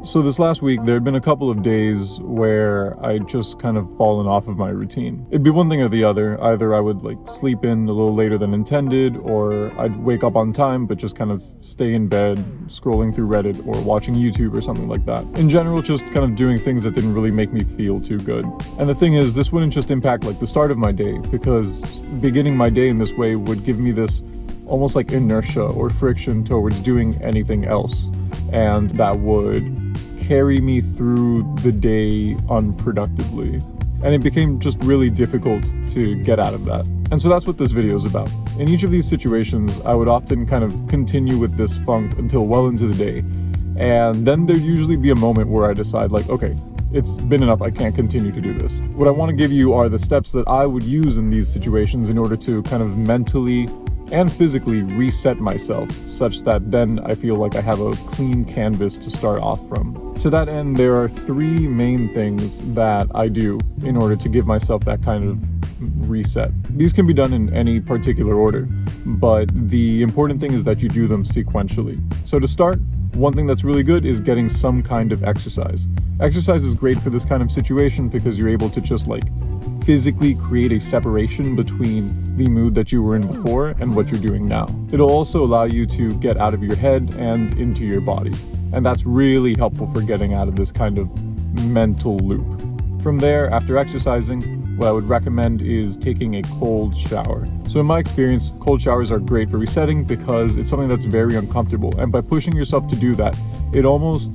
So this last week, there had been a couple of days where I'd just kind of fallen off of my routine. It'd be one thing or the other. Either I would sleep in a little later than intended, or I'd wake up on time but just kind of stay in bed, scrolling through Reddit or watching YouTube or something like that. In general, just kind of doing things that didn't really make me feel too good. And the thing is, this wouldn't just impact the start of my day, because beginning my day in this way would give me this almost like inertia or friction towards doing anything else. And that would carry me through the day unproductively. And it became just really difficult to get out of that. And so that's what this video is about. In each of these situations, I would often kind of continue with this funk until well into the day. And then there'd usually be a moment where I decide okay, it's been enough, I can't continue to do this. What I want to give you are the steps that I would use in these situations in order to kind of mentally and physically reset myself, such that then I feel like I have a clean canvas to start off from. To that end, there are three main things that I do in order to give myself that kind of reset. These can be done in any particular order, but the important thing is that you do them sequentially. So to start, one thing that's really good is getting some kind of exercise. Exercise is great for this kind of situation because you're able to just physically create a separation between the mood that you were in before and what you're doing now. It'll also allow you to get out of your head and into your body. And that's really helpful for getting out of this kind of mental loop. From there, after exercising, what I would recommend is taking a cold shower. So in my experience, cold showers are great for resetting because it's something that's very uncomfortable. And by pushing yourself to do that, it almost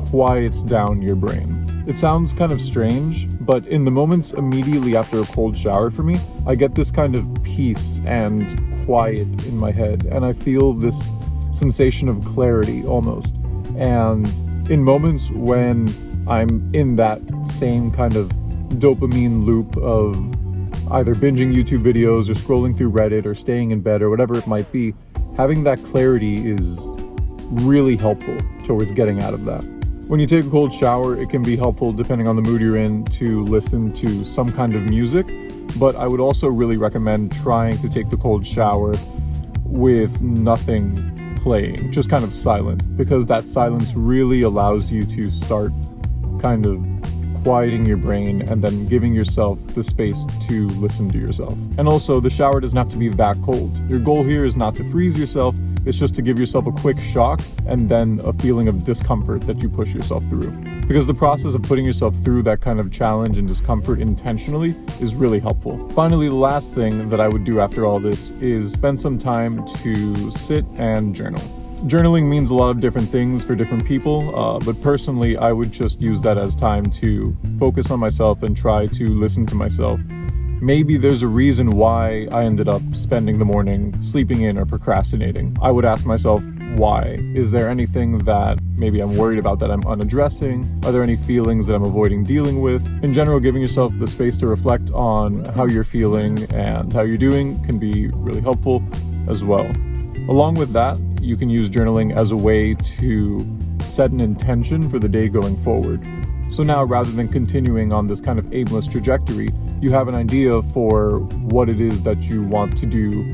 quiets down your brain. It sounds kind of strange, but in the moments immediately after a cold shower for me, I get this kind of peace and quiet in my head, and I feel this sensation of clarity almost. And in moments when I'm in that same kind of dopamine loop of either binging YouTube videos or scrolling through Reddit or staying in bed or whatever it might be, having that clarity is really helpful towards getting out of that. When you take a cold shower, it can be helpful, depending on the mood you're in, to listen to some kind of music, but I would also really recommend trying to take the cold shower with nothing playing, just kind of silent, because that silence really allows you to start kind of quieting your brain and then giving yourself the space to listen to yourself. And also, the shower doesn't have to be that cold. Your goal here is not to freeze yourself, it's just to give yourself a quick shock and then a feeling of discomfort that you push yourself through. Because the process of putting yourself through that kind of challenge and discomfort intentionally is really helpful. Finally, the last thing that I would do after all this is spend some time to sit and journal. Journaling means a lot of different things for different people, but personally, I would just use that as time to focus on myself and try to listen to myself. Maybe there's a reason why I ended up spending the morning sleeping in or procrastinating. I would ask myself, why? Is there anything that maybe I'm worried about that I'm unaddressing? Are there any feelings that I'm avoiding dealing with? In general, giving yourself the space to reflect on how you're feeling and how you're doing can be really helpful as well. Along with that, you can use journaling as a way to set an intention for the day going forward. So now, rather than continuing on this kind of aimless trajectory, you have an idea for what it is that you want to do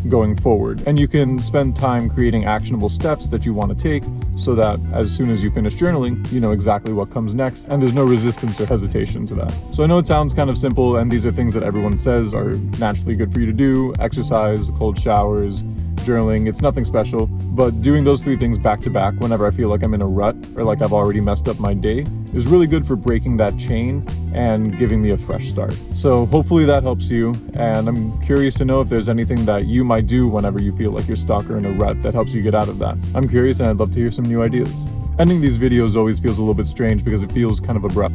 going forward. And you can spend time creating actionable steps that you want to take so that as soon as you finish journaling, you know exactly what comes next and there's no resistance or hesitation to that. So I know it sounds kind of simple, and these are things that everyone says are naturally good for you to do: exercise, cold showers, journaling. It's nothing special, but doing those three things back to back whenever I feel like I'm in a rut or like I've already messed up my day is really good for breaking that chain and giving me a fresh start. So hopefully that helps you, and I'm curious to know if there's anything that you might do whenever you feel like you're stuck or in a rut that helps you get out of that. I'm curious, and I'd love to hear some new ideas. Ending these videos always feels a little bit strange because it feels kind of abrupt.